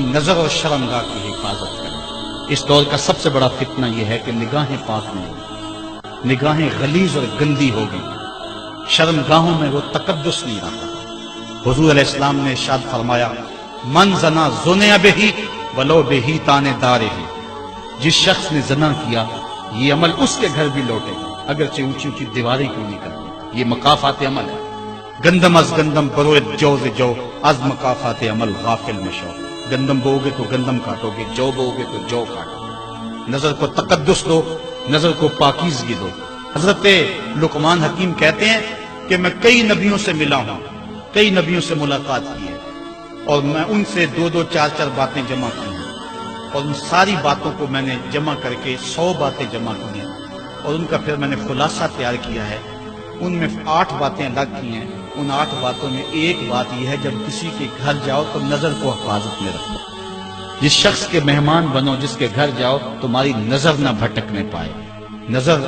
نظر اور شرمگاہ کی حفاظت کریں۔ اس دور کا سب سے بڑا فتنہ یہ ہے کہ نگاہیں پاک نہیں ہوگی، نگاہیں غلیظ اور گندی ہوگی، شرمگاہوں میں وہ تقدس نہیں رہا۔ حضور علیہ السلام نے ارشاد فرمایا من زنا زنیا بہی ولو بہی تانے دارے ہی، جس شخص نے زنا کیا یہ عمل اس کے گھر بھی لوٹے گا اگرچہ اونچی اونچی دیواریں کیوں نہیں کرتی۔ یہ مقافات عمل ہے۔ گندم از گندم بروئے جو جو از مقافات عمل غافل مشو، گندم بو گے تو گندم کاٹو گے، جو بو گے تو جو کاٹو گے۔ نظر کو تقدس دو، نظر کو پاکیزگی دو۔ حضرت لقمان حکیم کہتے ہیں کہ میں کئی نبیوں سے ملا ہوں، کئی نبیوں سے ملاقات کی ہے، اور میں ان سے 2 4 باتیں جمع کی ہیں، اور ان ساری باتوں کو میں نے جمع کر کے 100 باتیں جمع کی ہیں، اور ان کا پھر میں نے خلاصہ تیار کیا ہے۔ ان میں 8 باتیں الگ کی ہیں۔ ان 8 باتوں میں ایک بات یہ ہے جب کسی کے گھر جاؤ تو نظر کو حفاظت میں رکھو۔ جس شخص کے مہمان بنو، جس کے گھر جاؤ، تمہاری نظر نہ بھٹکنے پائے۔ نظر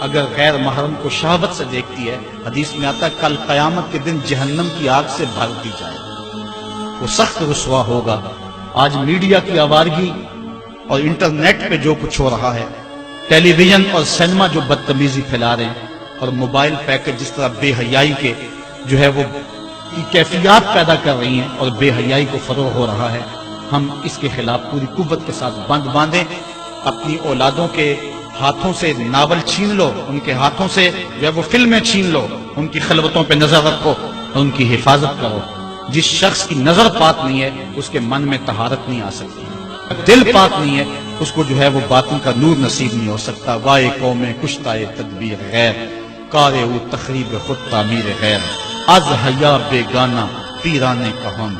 اگر غیر محرم کو شہوت سے دیکھتی ہے، حدیث میں آتا ہے کل قیامت کے دن جہنم کی آگ سے بھر دی جائے، وہ سخت رسوا ہوگا۔ آج میڈیا کی آوارگی اور انٹرنیٹ پہ جو کچھ ہو رہا ہے، ٹیلی ویژن اور سینما جو بدتمیزی پھیلا رہے ہیں، اور موبائل پیکج جس طرح بے حیائی کے جو ہے وہ کیفیات پیدا کر رہی ہیں اور بے حیائی کو فروغ ہو رہا ہے، ہم اس کے خلاف پوری قوت کے ساتھ بند باندھیں۔ اپنی اولادوں کے ہاتھوں سے ناول چھین لو، ان کے ہاتھوں سے جو ہے وہ فلمیں چھین لو، ان کی خلوتوں پہ نظر رکھو اور ان کی حفاظت کرو۔ جس شخص کی نظر پاک نہیں ہے اس کے من میں طہارت نہیں آ سکتی، دل پاک نہیں ہے اس کو جو ہے وہ باطن کا نور نصیب نہیں ہو سکتا۔ وائے قوم کشتائے تدبیر غیر، کارے او تخریب خود تعمیر غیر، از حیا بیگانہ پیرانے کہن،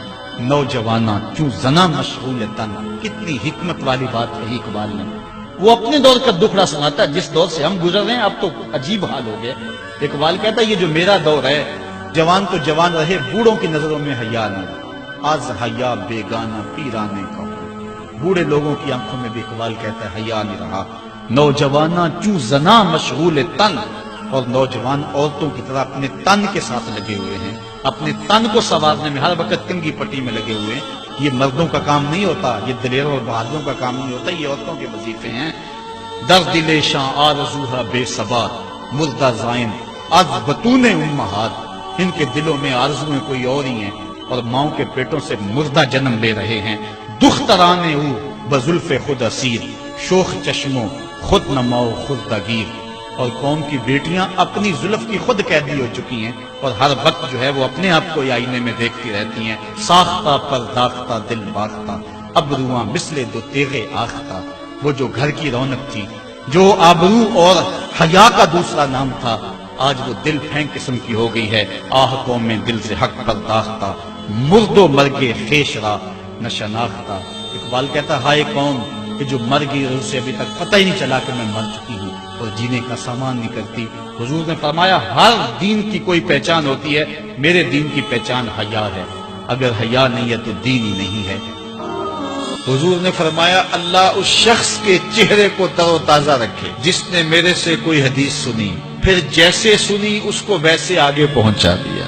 نوجوانہ چوں زنا مشغول تن۔ کتنی حکمت والی بات کہی اقبال نے۔ وہ اپنے دور کا دکھڑا سناتا ہے، جس دور سے ہم گزر رہے ہیں اب تو عجیب حال ہو گیا۔ اقبال کہتا ہے یہ جو میرا دور ہے، جوان تو جوان رہے، بوڑھوں کی نظروں میں حیا نہیں، از حیا بیگانہ پیرانے کہن۔ بوڑھے لوگوں کی آنکھوں میں بھی اقبال کہتا ہے حیا نہیں رہا۔ نوجوانہ چوں زنا مشغول تن، اور نوجوان عورتوں کی طرح اپنے تن کے ساتھ لگے ہوئے ہیں، اپنے تن کو سنوارنے میں ہر وقت کنگھی پٹی میں لگے ہوئے ہیں۔ یہ مردوں کا کام نہیں ہوتا، یہ دلیروں اور بہادروں کا کام نہیں ہوتا، یہ عورتوں کے وظیفے ہیں۔ در دل شاں آرزوہا بے ثبات، مردہ زائن از بطون امہات۔ ان کے دلوں میں آرزویں کوئی اور ہی ہیں اور ماؤں کے پیٹوں سے مردہ جنم لے رہے ہیں۔ دخترانے او بزلف خود اسیر، شوخ چشموں خود نماؤ خود دگیر۔ اور قوم کی بیٹیاں اپنی زلف کی خود قیدی ہو چکی ہیں اور ہر وقت جو ہے وہ اپنے آپ کو آئینے میں دیکھتی رہتی ہیں۔ ساختہ پر داختہ دل باختہ، ابروواں مثل دو تیغے آختہ۔ وہ جو گھر کی رونق تھی، جو آبرو اور حیا کا دوسرا نام تھا، آج وہ دل پھینک قسم کی ہو گئی ہے۔ آہ قوم میں دل سے حق پر داختہ، مرد و مرگے خیش را نہ شناختہ۔ اقبال کہتا ہے ہائے قوم کہ جو مر گئی اور اسے ابھی تک پتہ ہی نہیں چلا کہ میں مر چکی ہوں اور جینے کا سامان نہیں کرتی۔ حضور نے فرمایا ہر دین کی کوئی پہچان ہوتی ہے، میرے دین کی پہچان حیا ہے، اگر حیا نہیں ہے تو دین ہی نہیں ہے۔ حضور نے فرمایا اللہ اس شخص کے چہرے کو تر و تازہ رکھے جس نے میرے سے کوئی حدیث سنی، پھر جیسے سنی اس کو ویسے آگے پہنچا دیا۔